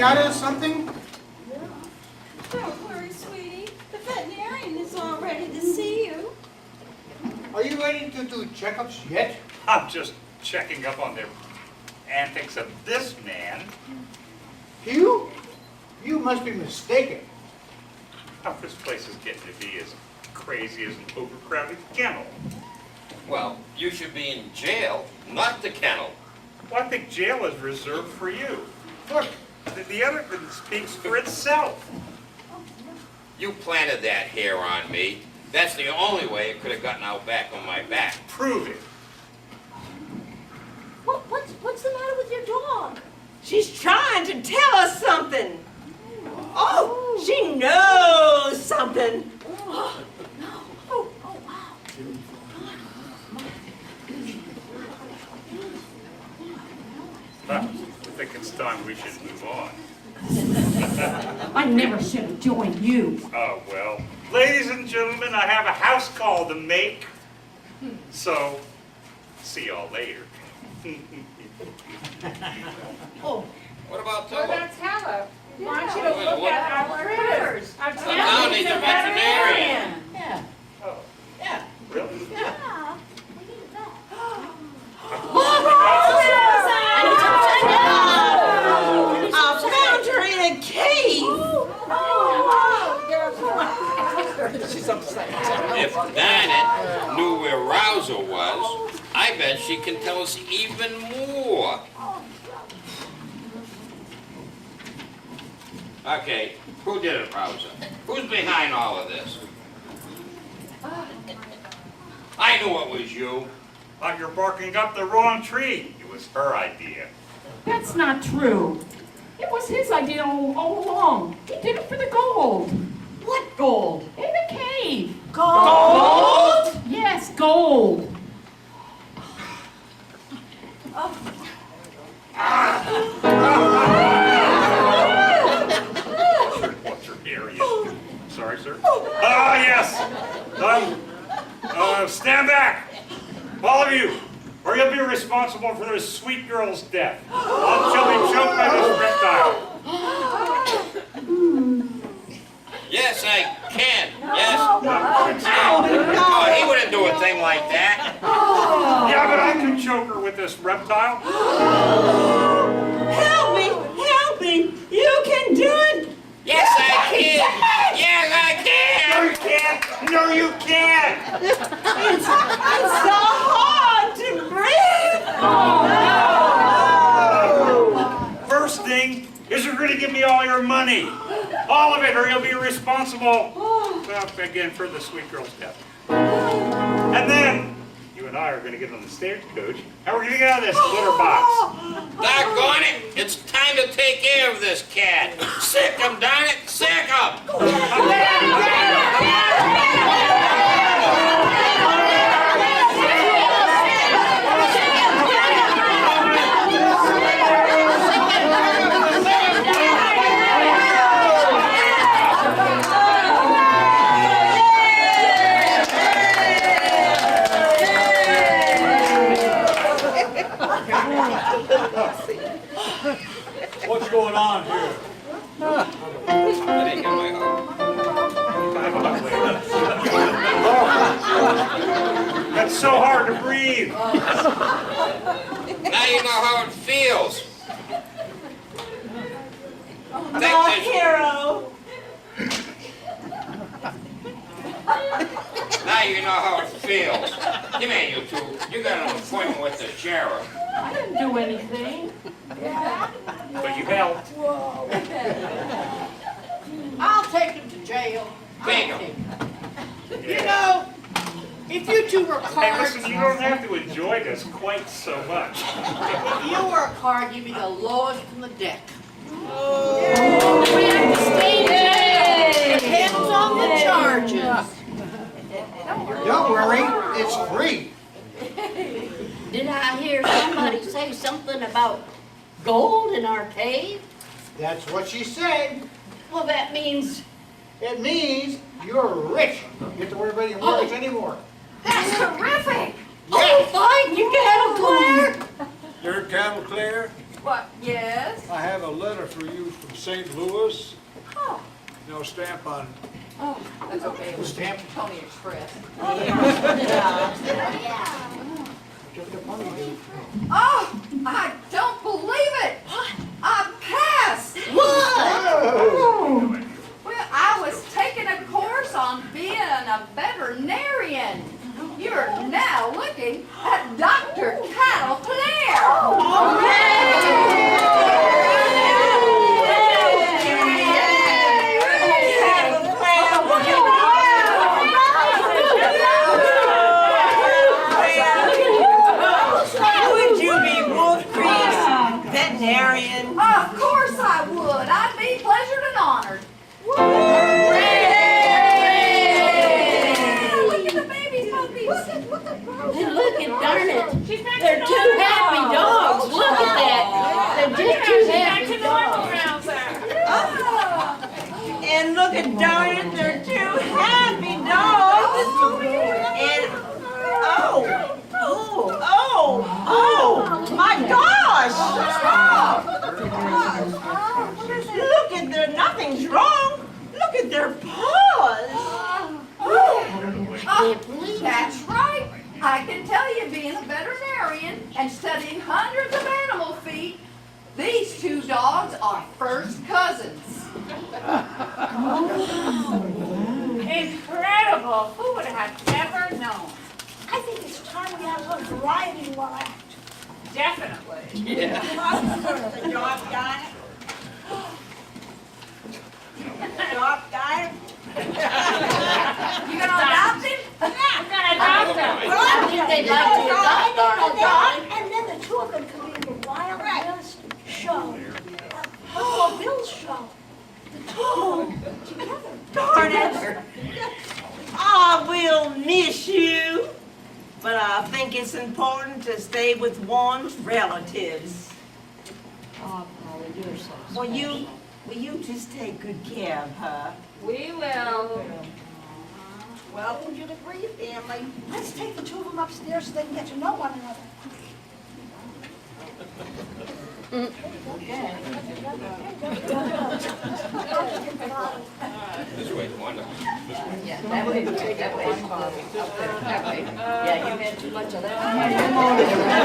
Got us something? Don't worry, sweetie. The veterinarian is all ready to see you. Are you ready to do checkups yet? I'm just checking up on the antics of this man. Hugh? You must be mistaken. Oh, this place is getting to be as crazy as an overcrowded kennel. Well, you should be in jail, not the kennel. Well, I think jail is reserved for you. Look, The evidence speaks for itself. You planted that hair on me. That's the only way it could have gotten out back on my back. Prove it. What's the matter with your dog? She's trying to tell us something. Oh, she knows something. Oh, wow. I think it's time we should move on. I never should have joined you. Oh, well. Ladies and gentlemen, I have a house call to make. So, see y'all later. Oh, What about What Tilla? about Tella? We want you to Yeah. look at our critters. Our Now needs a veterinarian. yeah. Oh, Yeah. really? Yeah. I found her in a cave. She's upset. If Dinah knew where Rouser was, I bet she can tell us even more. Okay, who did it, Rouser? Who's behind all of this? I knew it was you. Like you're barking up the wrong tree. It was her idea. That's not true. It was his idea all along. He did it for the gold. What gold? In the cave. Gold? Yes, gold. What's your area? Sorry, sir. Ah, yes. Stand back. All of you, or you'll be responsible for this sweet girl's death. She'll be choked by this reptile. Yes, I can. Yes. Oh, he wouldn't do a thing like that. Yeah, but I can choke her with this reptile. Help me! Help me! You can do it! Yes, I can. Yes, I No, you can. can't. No, you can't. It's so hard to breathe! First thing is you're going to give me all your money. All of it, or you'll be responsible, well, again, for the sweet girl's death. And then, you and I are going to get on the stagecoach, and we're going to get out of this litter box. Doggone it. It's time to take care of this cat. Sick him, darn it. Sick him. what's going on here? I didn't get my heart. That's so hard to breathe. Now you know how it feels. My hero! Now you know how it feels. Come here, you two. You got an appointment with the sheriff. I didn't do anything. But you helped. I'll take him to jail. Take him. You know, if you two were Hey, cards, listen, you don't have to enjoy this quite so much. if you were a card, you'd be the lowest in the deck. We have to stay in jail. Depends on the charges. Don't worry, it's free. Did I hear somebody say something about gold in our cave? That's what she said. Well, that means It means you're rich. You don't have to worry about your mortgage anymore. that's terrific. Oh, fine, you can have a Claire. Third cattle clear? What, yes? I have a letter for you from St. Louis. Oh, No stamp on it. oh, that's okay. It was Stamp. Pony Express. Just a funny dude. Oh, I don't believe it. I passed. Whoa! Well, I was taking a course on being a veterinarian. You're now looking at Dr. Cattle Claire. Would you be Wolf Creek's veterinarian? Of course I would. I'd be pleasured and honored. Look at the babies, puppies. And look at, darn it, they're two happy dogs. Look at that. They're just two happy dogs. And look at darn it, they're two happy dogs. And oh my gosh! Look at their, nothing's wrong. Look at their paws. That's right. I can tell you, being a veterinarian and studying hundreds of animal feet, these two dogs are first cousins. Incredible! Who would have ever known? I think it's time we have a variety in our act. Definitely. The dog got it. Dog got it. You gonna adopt him? I'm gonna adopt them. I think they'd like to adopt our dog. And then the two of them could be in the Wild West show. Buffalo Bill's show. The two of them together. Darn it. Ah, we'll miss you. But I think it's important to stay with one's relatives. Oh, Polly, you're so Will you just take good care of her? We will. Well, you'd agree, family. Let's take the two of them upstairs so they can get to know one another. This way, Wanda. Yeah, that way, that way, that way. Yeah, you had too much of that.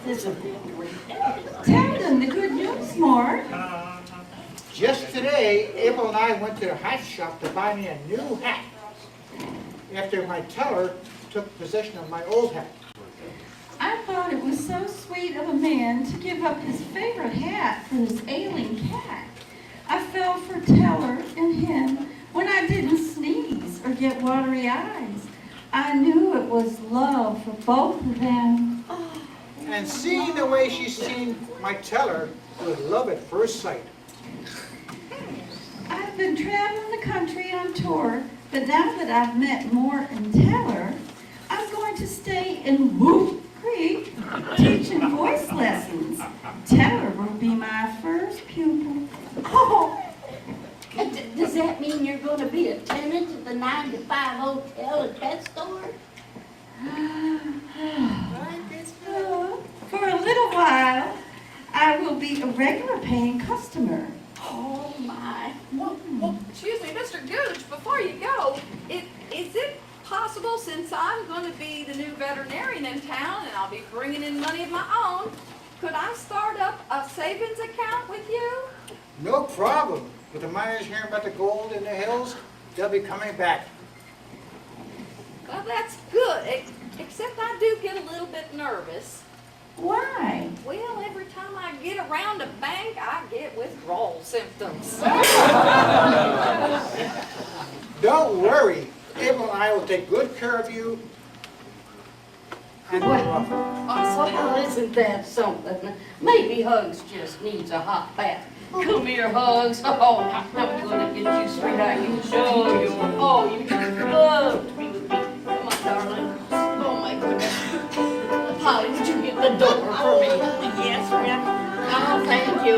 This will be great. Tell them the good news, Mark. Just today, Abel and I went to the hat shop to buy me a new hat after my teller took possession of my old hat. I thought it was so sweet of a man to give up his favorite hat for his ailing cat. I fell for Teller and him when I didn't sneeze or get watery eyes. I knew it was love for both of them. And seeing the way she's seen my teller was love at first sight. I've been traveling the country on tour, but now that I've met Mort and Teller, I'm going to stay in Wolf Creek teaching voice lessons. Teller will be my first pupil. Oh, does that mean you're going to be a tenant at the 9 to 5 hotel and pet store? For a little while, I will be a regular paying customer. Oh, my. Well, excuse me, Mr. Gooch, before you go, is it possible, since I'm going to be the new veterinarian in town and I'll be bringing in money of my own, could I start up a savings account with you? No problem. With the miners hearing about the gold in the hills, they'll be coming back. Well, that's good, except I do get a little bit nervous. Why? Well, every time I get around a bank, I get withdrawal symptoms. Don't worry. Abel and I will take good care of you. And Well, isn't that something? Maybe Hugs just needs a hot bath. Come here, Hugs. Oh, I'm gonna get you, sweetheart. You love to be with me. Come on, darling. Oh, my goodness. Polly, would you get the door for me? Yes, Rip. Oh, thank you.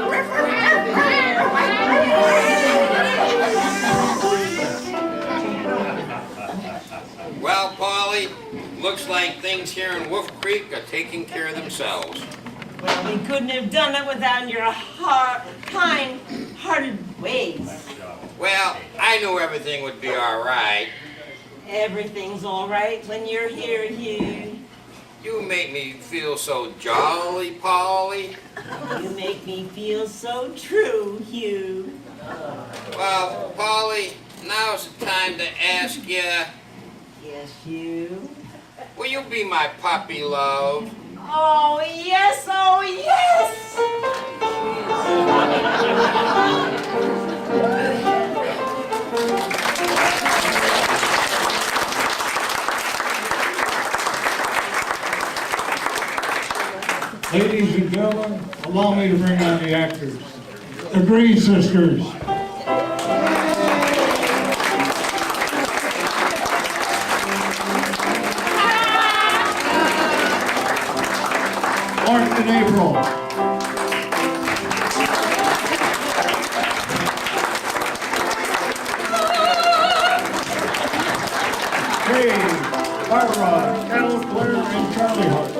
looks like things here in Wolf Creek are taking care of themselves. Well, we couldn't have done it without your kind-hearted ways. Well, I knew everything would be all right. Everything's all right when you're here, Hugh. You make me feel so jolly, Polly. You make me feel so true, Hugh. Well, Polly, now's the time to ask you, Yes, Hugh. will you be my puppy love? Oh, yes, oh, yes! Ladies and gentlemen, allow me to bring on the actors. The Green Sisters. Mark and April. Hey, Barbara, Carol, Claire, and Charlie Hart.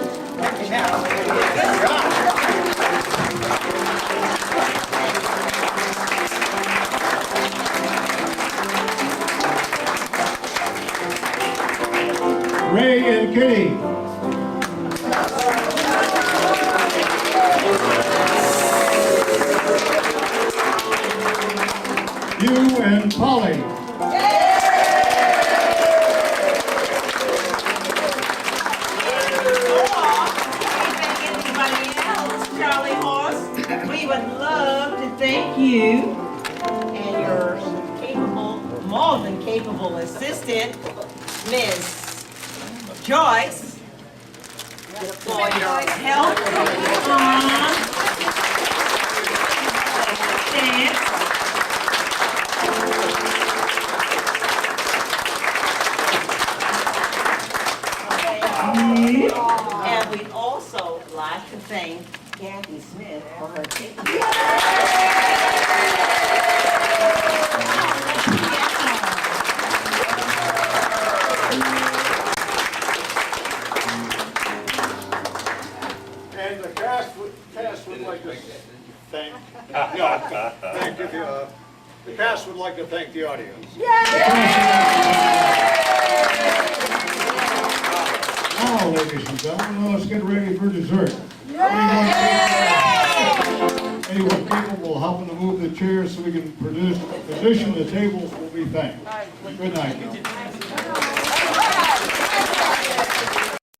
Ray and Kitty. You and Polly. Charlie Horse, we would love to thank you and your capable, more than capable assistant, Miss Joyce, for your help on dance. And we'd also like to thank Kathy Smith for her ticket. And the cast would like to thank, thank you, the cast would like to thank the audience. Now, ladies and gentlemen, let's get ready for dessert. Anyone capable of helping to move the chairs so we can position the tables will be thanked. Good night, now.